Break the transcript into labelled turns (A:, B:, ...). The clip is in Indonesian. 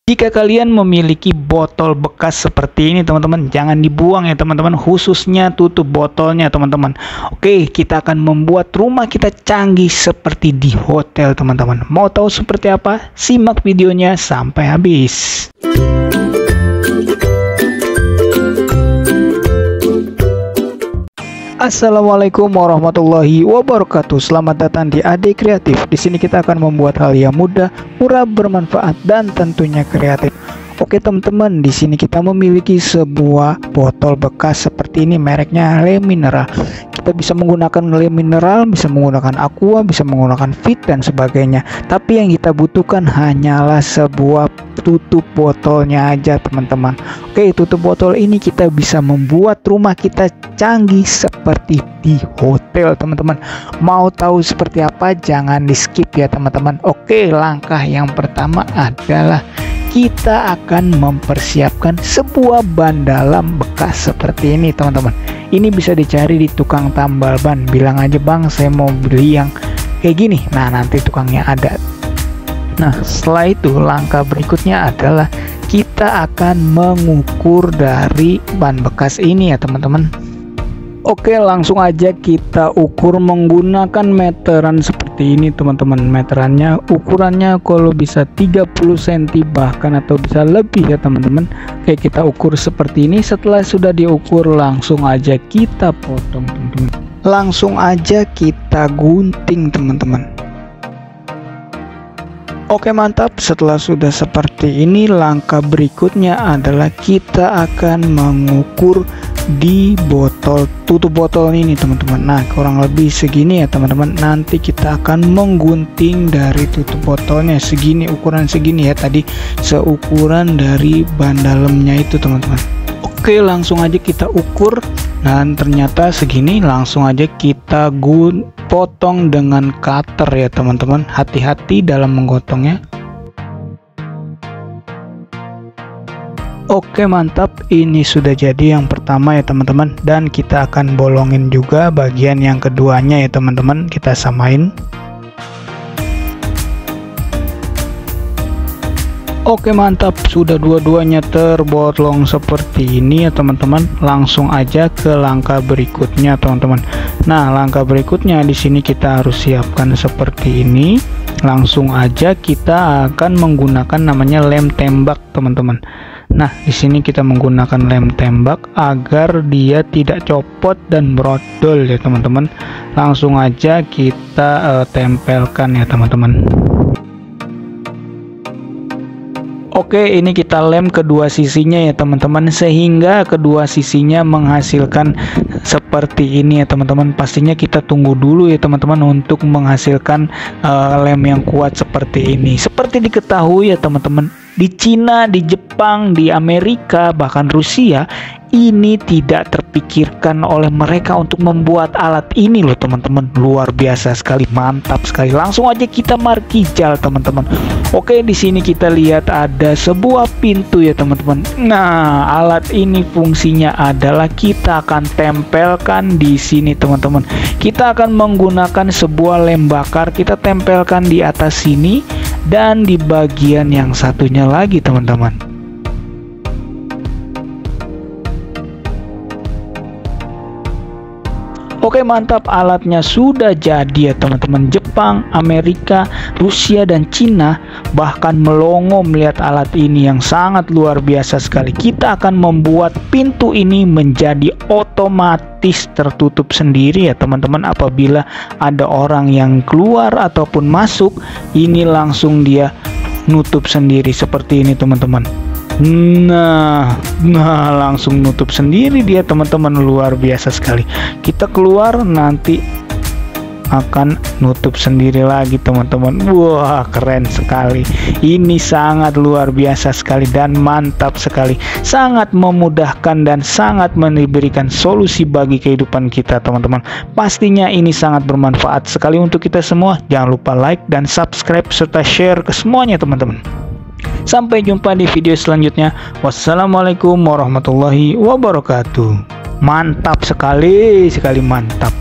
A: Jika kalian memiliki botol bekas seperti ini teman-teman, jangan dibuang ya teman-teman, khususnya tutup botolnya teman-teman. Oke, kita akan membuat rumah kita canggih seperti di hotel teman-teman. Mau tahu seperti apa? Simak videonya sampai habis. Assalamualaikum warahmatullahi wabarakatuh. Selamat datang di AD Kreatif. Di sini kita akan membuat hal yang mudah, murah, bermanfaat, dan tentunya kreatif. Oke teman-teman, di sini kita memiliki sebuah botol bekas seperti ini, mereknya Le Mineral. Kita bisa menggunakan Le Mineral, bisa menggunakan Aqua, bisa menggunakan Fit dan sebagainya. Tapi yang kita butuhkan hanyalah sebuah tutup botolnya aja teman-teman. Oke, tutup botol ini kita bisa membuat rumah kita canggih seperti di hotel teman-teman. Mau tahu seperti apa? Jangan di skip ya teman-teman. Oke, langkah yang pertama adalah kita akan mempersiapkan sebuah ban dalam bekas seperti ini teman-teman. Ini bisa dicari di tukang tambal ban. Bilang aja, bang saya mau beli yang kayak gini. Nah, nanti tukangnya ada. Nah, setelah itu langkah berikutnya adalah kita akan mengukur dari ban bekas ini ya teman-teman. Oke, langsung aja kita ukur menggunakan meteran seperti ini teman-teman. Meterannya ukurannya kalau bisa 30 cm bahkan atau bisa lebih ya teman-teman. Oke, kita ukur seperti ini. Setelah sudah diukur, langsung aja kita potong teman-teman. Langsung aja kita gunting teman-teman. Oke, mantap. Setelah sudah seperti ini, langkah berikutnya adalah kita akan mengukur di botol, tutup botol ini teman-teman. Nah, kurang lebih segini ya teman-teman. Nanti kita akan menggunting dari tutup botolnya segini, ukuran segini ya, tadi seukuran dari ban dalamnya itu teman-teman. Oke, langsung aja kita ukur dan ternyata segini. Langsung aja kita potong dengan cutter ya teman-teman. Hati-hati dalam menggotongnya. Oke, mantap. Ini sudah jadi yang pertama ya teman-teman, dan kita akan bolongin juga bagian yang keduanya ya teman-teman. Kita samain. Oke, mantap. Sudah dua-duanya terbolong seperti ini ya teman-teman. Langsung aja ke langkah berikutnya teman-teman. Nah, langkah berikutnya di sini kita harus siapkan seperti ini. Langsung aja kita akan menggunakan namanya lem tembak teman-teman. Nah, di sini kita menggunakan lem tembak agar dia tidak copot dan brodol ya teman-teman. Langsung aja kita tempelkan ya teman-teman. Oke, ini kita lem kedua sisinya ya teman-teman, sehingga kedua sisinya menghasilkan seperti ini ya teman-teman. Pastinya kita tunggu dulu ya teman-teman untuk menghasilkan lem yang kuat seperti ini. Seperti diketahui ya teman-teman, di Cina, di Jepang, di Amerika, bahkan Rusia, ini tidak terpikirkan oleh mereka untuk membuat alat ini loh teman-teman. Luar biasa sekali, mantap sekali. Langsung aja kita markijal teman-teman. Oke, di sini kita lihat ada sebuah pintu ya teman-teman. Nah, alat ini fungsinya adalah kita akan tempelkan di sini teman-teman. Kita akan menggunakan sebuah lem bakar, kita tempelkan di atas sini dan di bagian yang satunya lagi teman-teman. Oke, mantap. Alatnya sudah jadi ya teman-teman. Jepang, Amerika, Rusia, dan Cina bahkan melongo melihat alat ini yang sangat luar biasa sekali. Kita akan membuat pintu ini menjadi otomatis tertutup sendiri ya teman-teman. Apabila ada orang yang keluar ataupun masuk, ini langsung dia nutup sendiri seperti ini teman-teman. Nah, langsung nutup sendiri dia teman-teman. Luar biasa sekali. Kita keluar nanti akan nutup sendiri lagi teman-teman. Wah, keren sekali. Ini sangat luar biasa sekali dan mantap sekali. Sangat memudahkan dan sangat memberikan solusi bagi kehidupan kita teman-teman. Pastinya ini sangat bermanfaat sekali untuk kita semua. Jangan lupa like dan subscribe serta share ke semuanya teman-teman. Sampai jumpa di video selanjutnya. Wassalamualaikum warahmatullahi wabarakatuh. Mantap sekali, mantap.